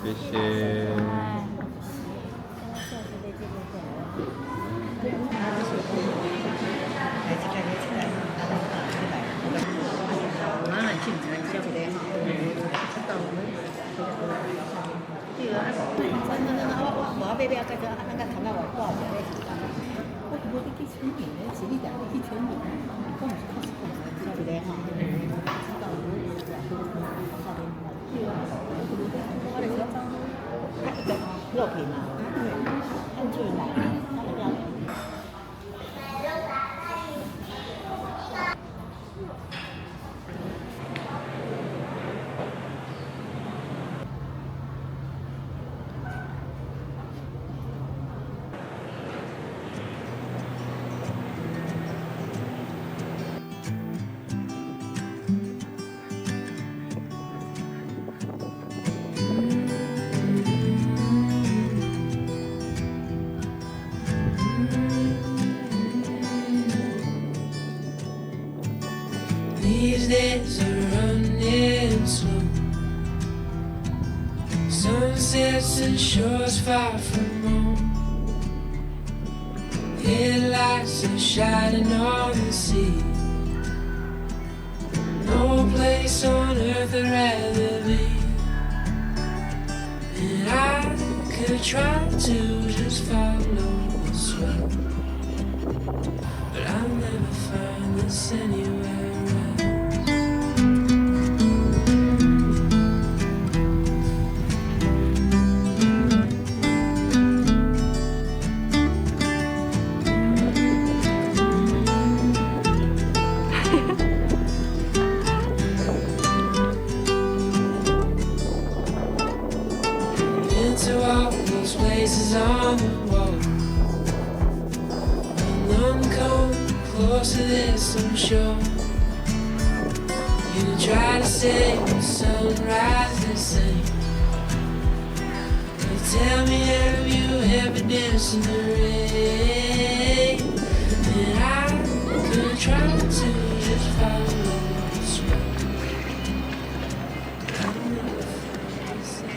谢谢。肉品嘛，看出来，它那个。These days are running slow. Sunsets and shores far from home. Headlights are shining on the sea. No place on earth I'd rather be. And I could try to just follow the swell, but I'll never find this anywhere else. Into all those places on the wall, and none come close to this, I'm sure. You try to say the sunrise the same, but tell me, have you ever danced in the rain? And I could try to just follow the swell, but I'll never find the same.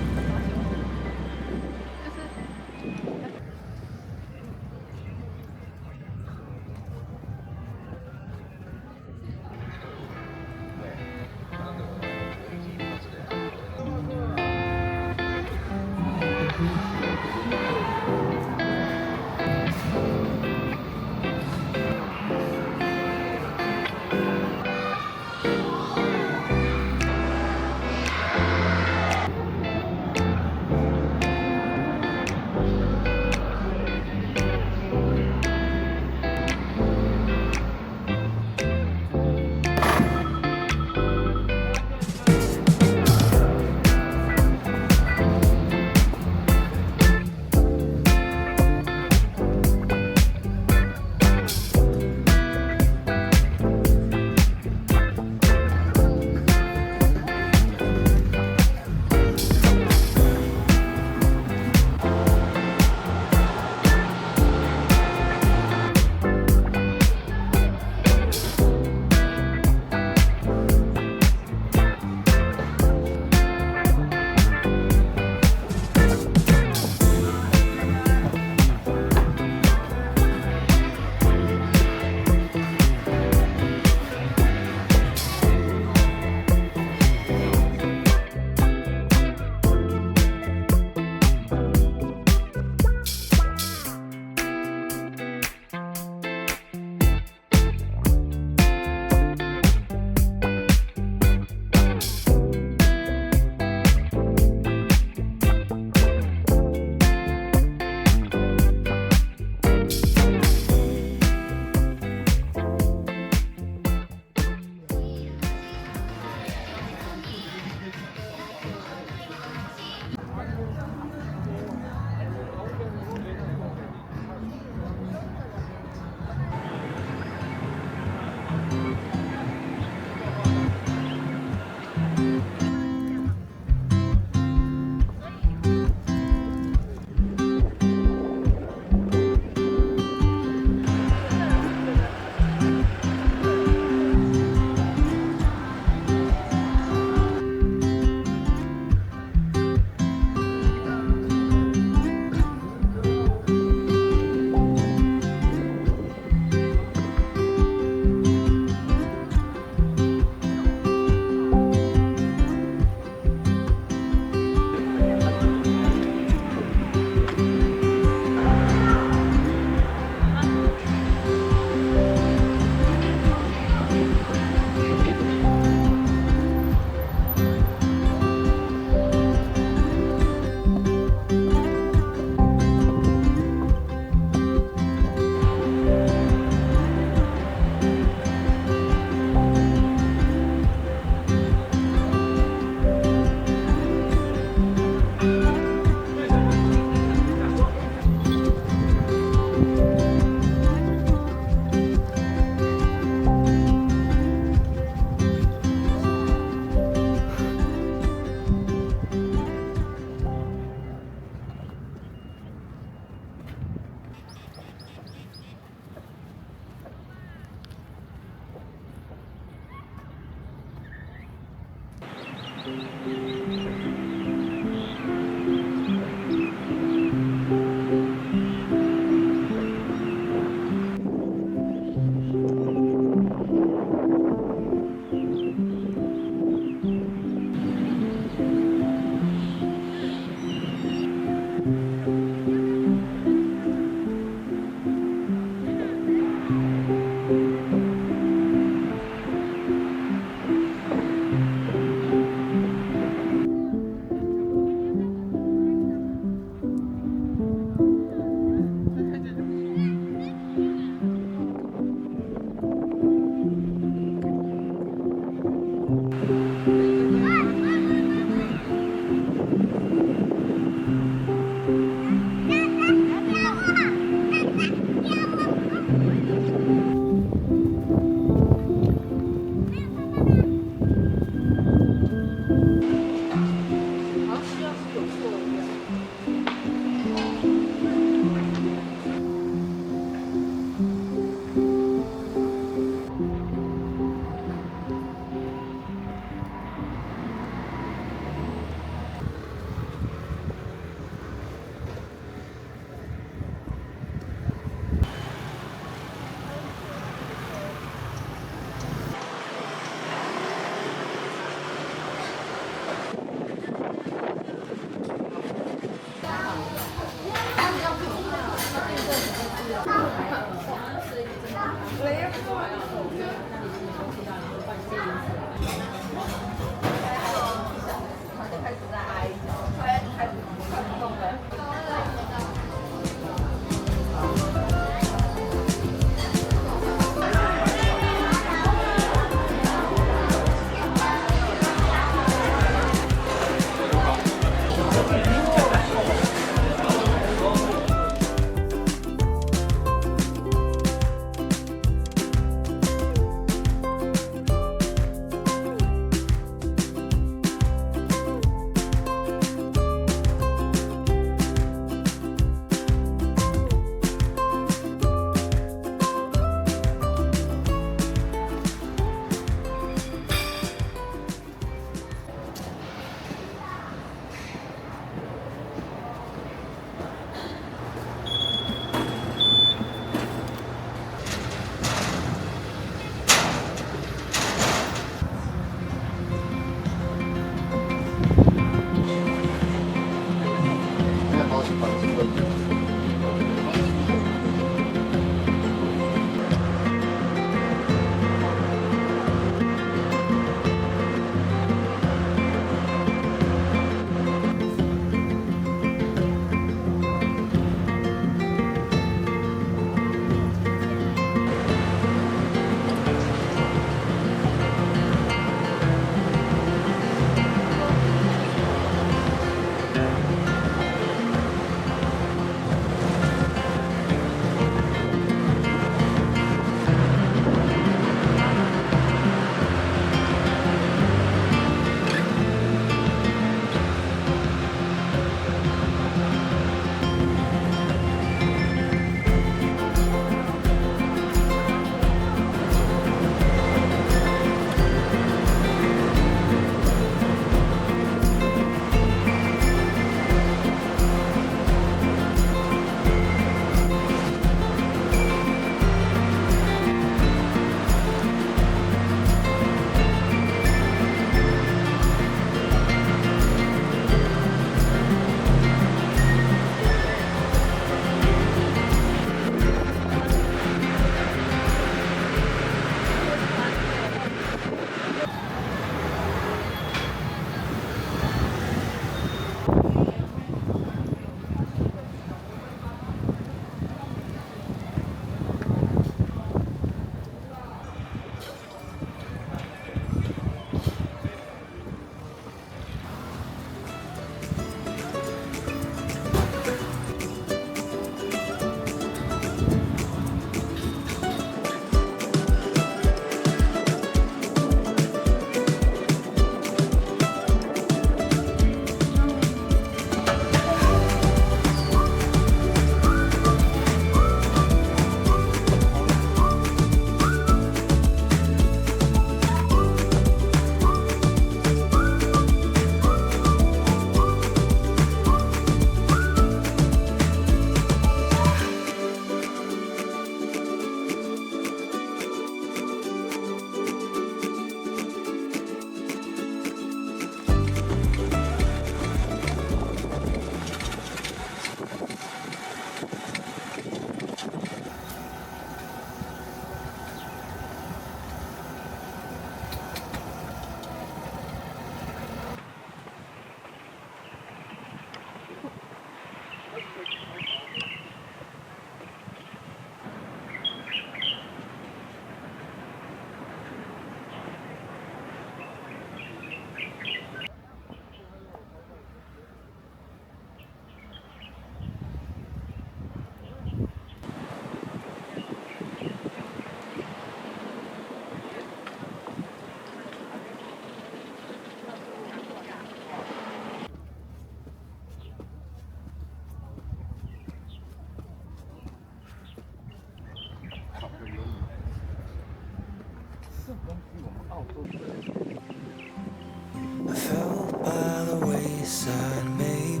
side, babe.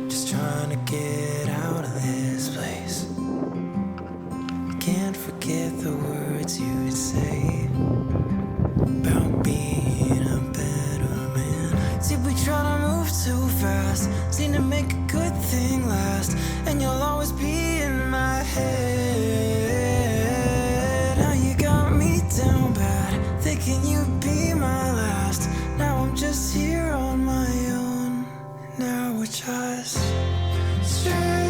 Just trying to get out of this place. Can't forget the words you'd say about being a better man. Did we try to move too fast? Seem to make a good thing last, and you'll always be in my head. Now you got me down bad, thinking you'd be my last. Now I'm just here on my own. Now we're just strangers.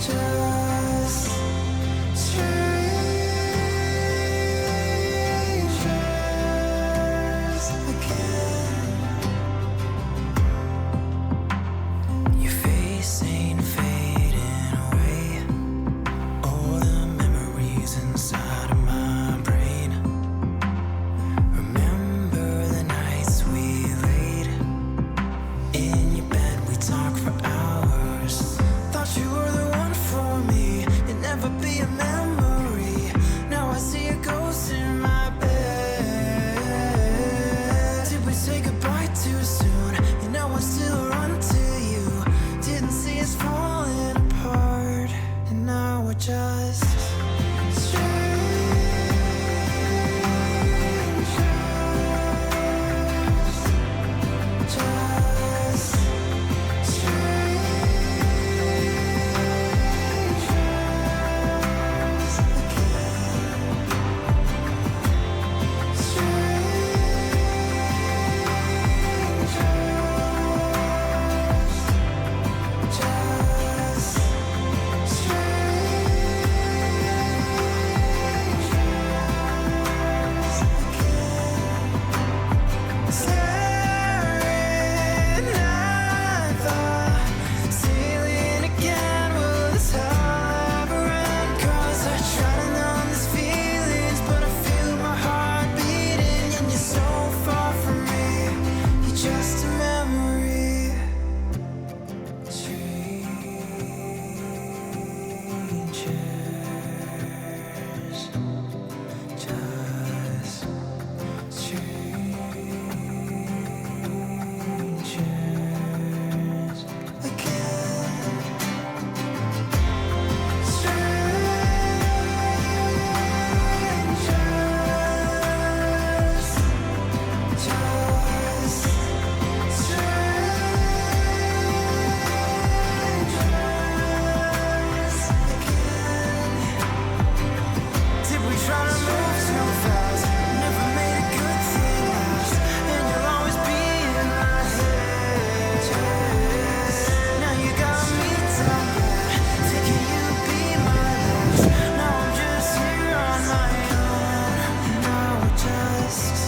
Just strangers again. Your face ain't fading away. All the memories inside of my brain. Remember the nights we laid in your bed, we talked for hours. Thought you were the one for me, you'd never be a memory. Now I see a ghost in my bed. Did we say goodbye too soon? You know I still run to you. Didn't see us falling apart, and now we're just strangers. Just strangers staring at the ceiling again. Will this hell ever end? 'Cause I try to numb these feelings, but I feel my heart beating, and you're so far from me. You're just a memory. Strangers. Just strangers again. Strangers. Just strangers again. Did we try to move too fast? Never made a good thing last, and you'll always be in my head. Now you got me down bad, thinking you'd be my last. Now I'm just here on my own. Now we're just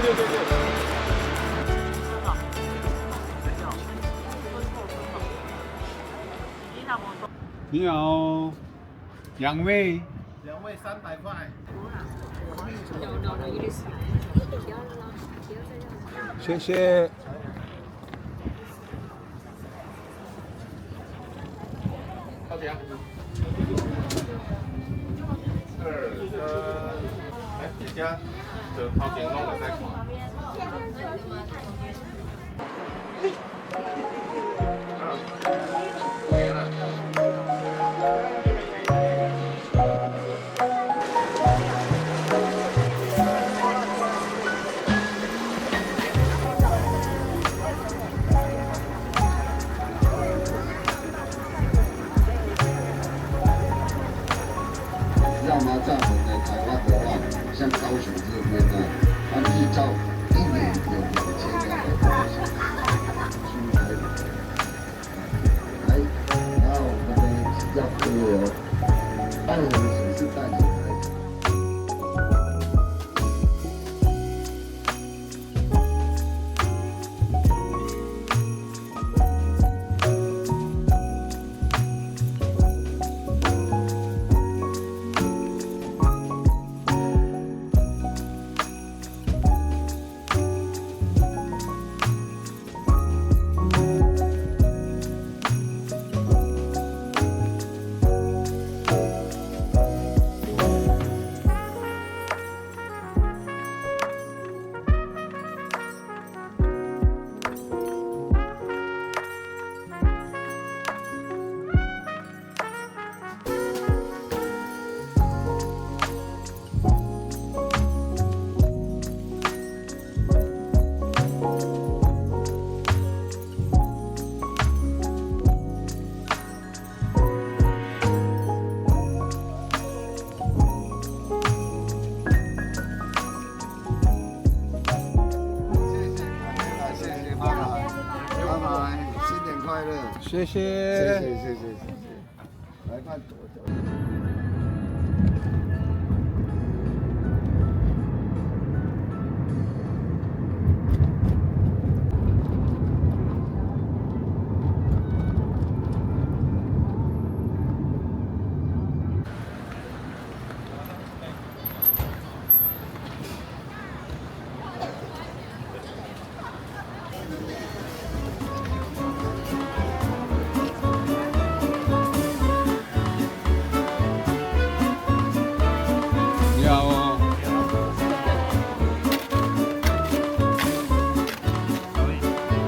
对对对对。你好，两位。2位300块。谢谢。掏钱。2、3，来，姐姐，就掏钱弄个贷款。没了。要拿在我们的台湾的话，像高雄这边呢，它日照1年有2200多个小时，去台北。来，然后我们的要各位哦，爱河水是淡水来的。谢谢。谢谢。来看。你好哦。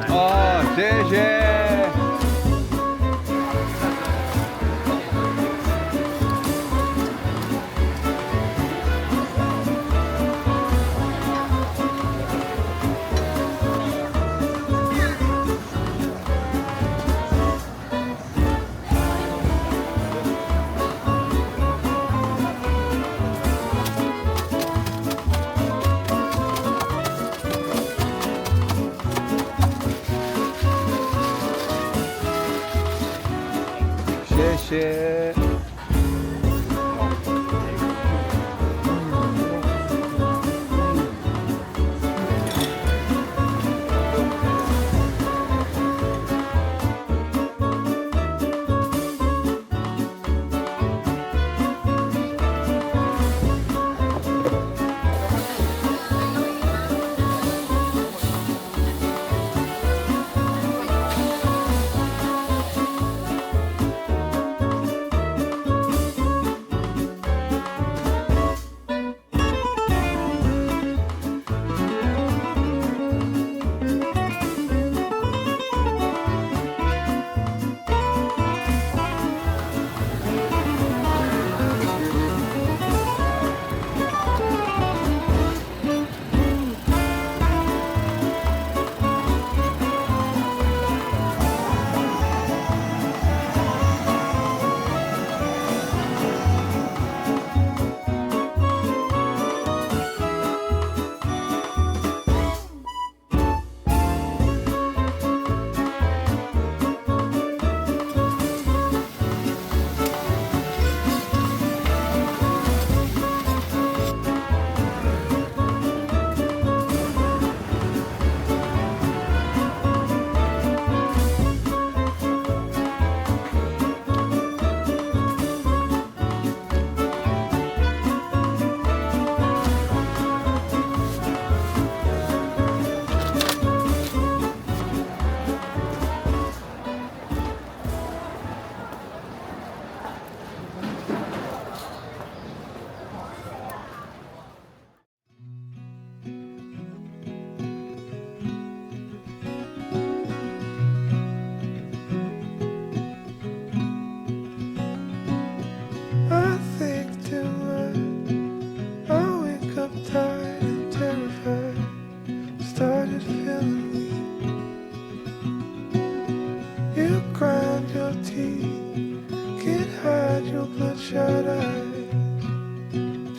哦，谢谢。谢谢。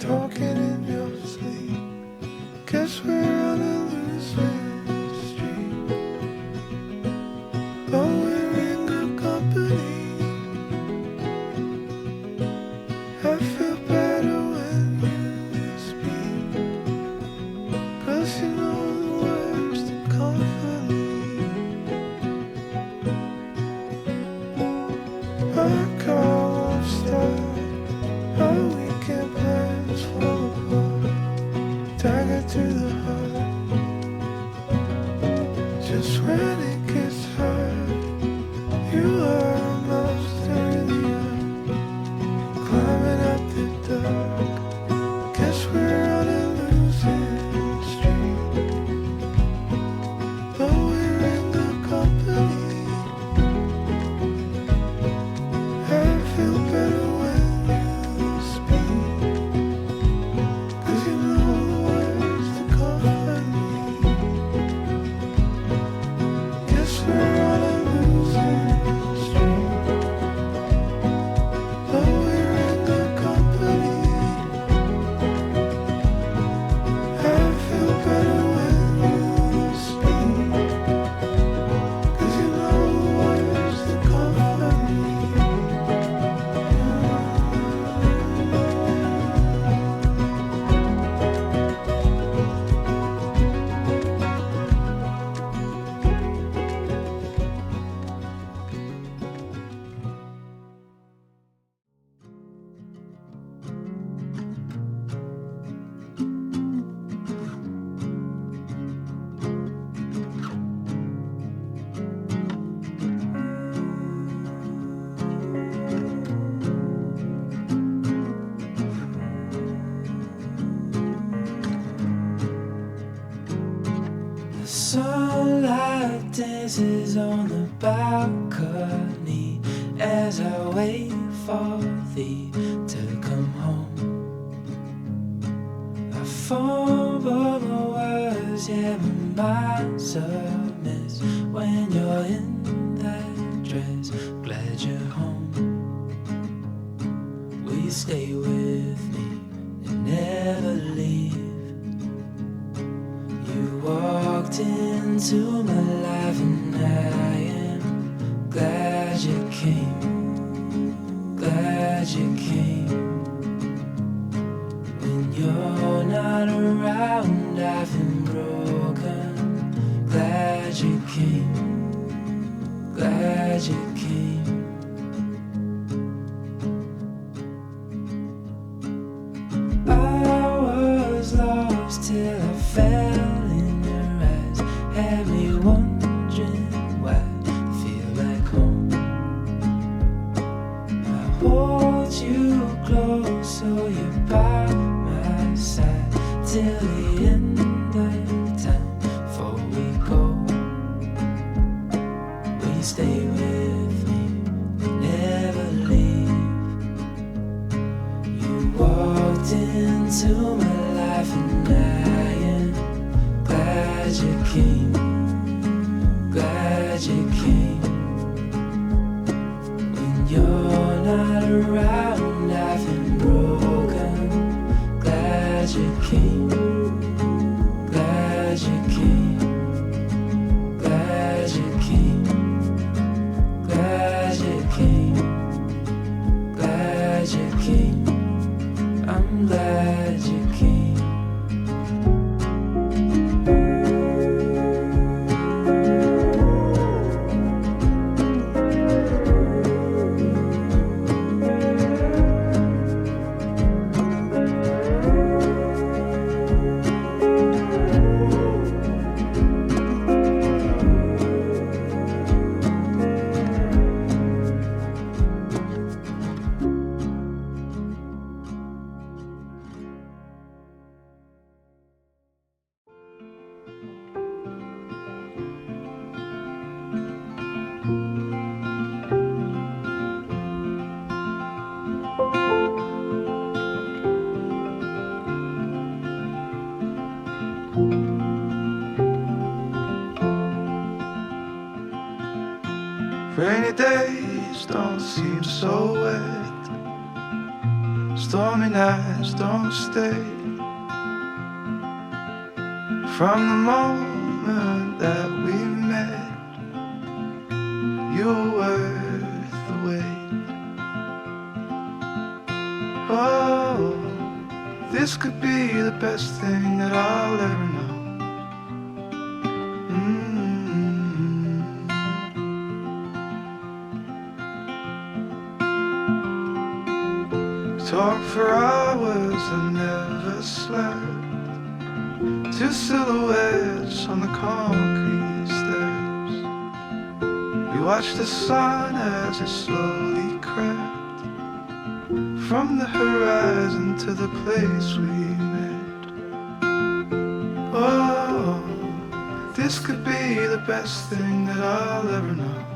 talking in your sleep. Guess we're on a losing streak, but we're in good company. I feel better when you speak, 'cause you know the words to comfort me. Our car won't start, our weekend plans fall apart. Dagger to the heart, just when it gets hard. You are a monster in the earth, climbing up the dark. Guess we're on a losing streak, but we're in good company. I feel better when you speak, 'cause you know the words to comfort me. Guess we're on a losing streak, but we're in good company. I feel better when you speak, 'cause you know the words to comfort me. The sunlight dances on the balcony as I wait for thee to come home. I fumble my words, yeah, my mind's a mess when you're in that dress. Glad you're home. Will you stay with me and never leave? You walked into my life and I am glad you came, glad you came. When you're not around, I've been broken. Glad you came, glad you came. I was lost till I fell in your eyes, had me wondering why I feel like home. I hold you close so you're by my side till the end of time. Before we go, will you stay with me, never leave? You walked into my life and I am glad you came, glad you came. When you're not around, I've been broken. Glad you came, glad you came, glad you came, glad you came, glad you came. I'm glad you came. Rainy days don't seem so wet. Stormy nights don't stay. From the moment that we met, you were worth the wait. Oh, this could be the best thing that I'll ever know. Talk for hours and never slept. Two silhouettes on the concrete steps. We watched the sun as it slowly crept from the horizon to the place we met. Oh, this could be the best thing that I'll ever know.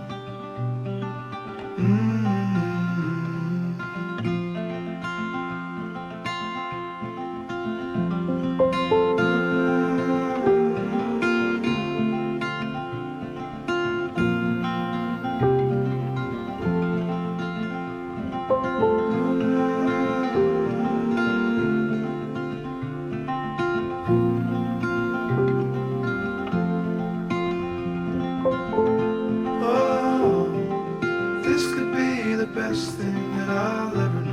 Best thing that I'll ever know.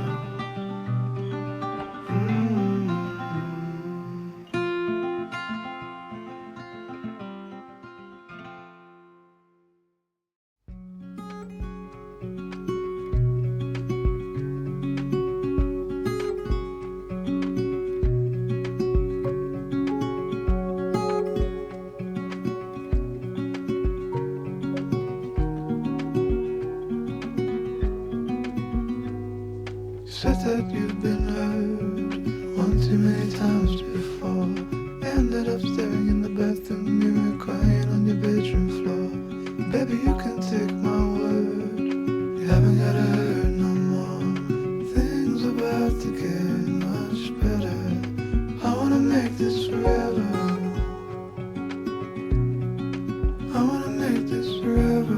Said that you've been hurt one too many times before. Ended up staring in the bathroom mirror, crying on your bedroom floor. Baby, you can take my word, you haven't gotta hurt no more. Things are about to get much better. I wanna make this forever. I wanna make this forever.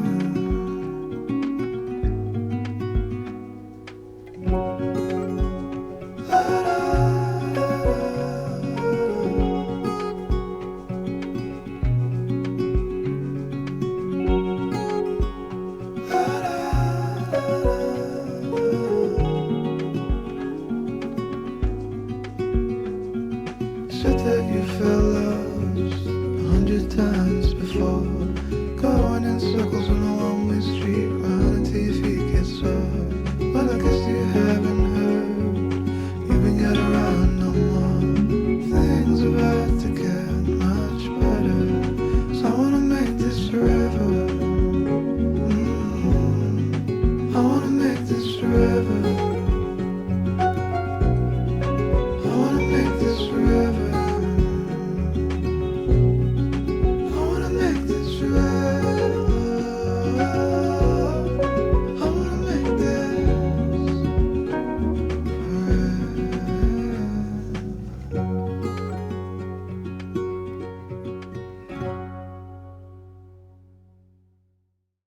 Said that you felt lost 100 times before, going in circles on a one-way street, running until your feet get sore. But I guess you haven't heard, you ain't got around no more. Things are about to get much better, so I wanna make this forever. I wanna make this forever.